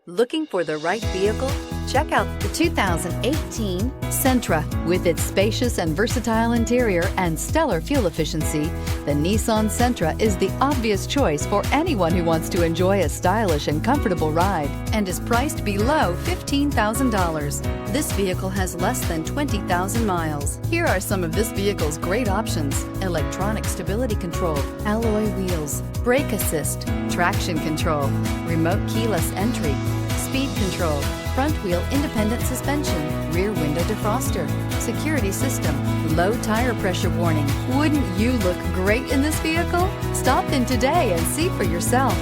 Looking for the right vehicle? Check out the 2018 Sentra. With its spacious and versatile interior and stellar fuel efficiency, the Nissan Sentra is the obvious choice for anyone who wants to enjoy a stylish and comfortable ride and is priced below $15,000. This vehicle has less than 20,000 miles. Here are some of this vehicle's great options: electronic stability control, alloy wheels, brake assist, traction control, remote keyless entry, speed control, front wheel independent suspension, rear window defroster, security system, low tire pressure warning. Wouldn't you look great in this vehicle? Stop in today and see for yourself.